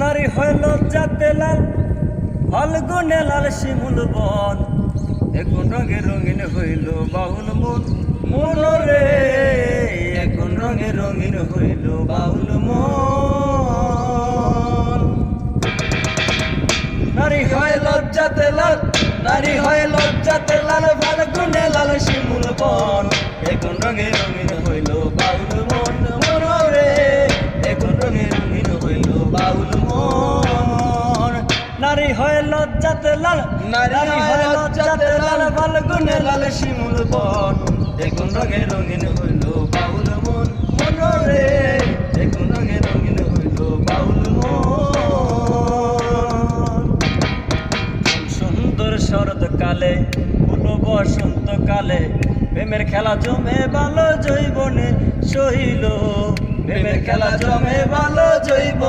নারী হইল যাতে লাল ফাল্গুনে লাল শিমুল বন এখন রঙে রঙিন হইল বাউল মন মন রে এখন রঙে রঙিন হইল বাউল মন নারী হয় লজ্জাতে লাল নারী হয় লজ্জাতে লাল ফাল্গুনে লাল শিমুল বন এখন রঙে রঙিন হইল বাউল মন মন রে এখন রঙে রঙিন হইল বাউল মন নারী হয় লজ্জাতে লাল নারী হয় লজ্জাতে লাল ফাল্গুনে লাল শিমুল বন এখন রঙে রঙিন হইল বাউল মন মন রে এখন রঙে রঙিন হইল বাউল মন সুন্দর শরৎকালে ফুল বসন্তকালে প্রেমের খেলা জমে ভালো জৈবনে সইল প্রেমের খেলা জমে ভালো জৈব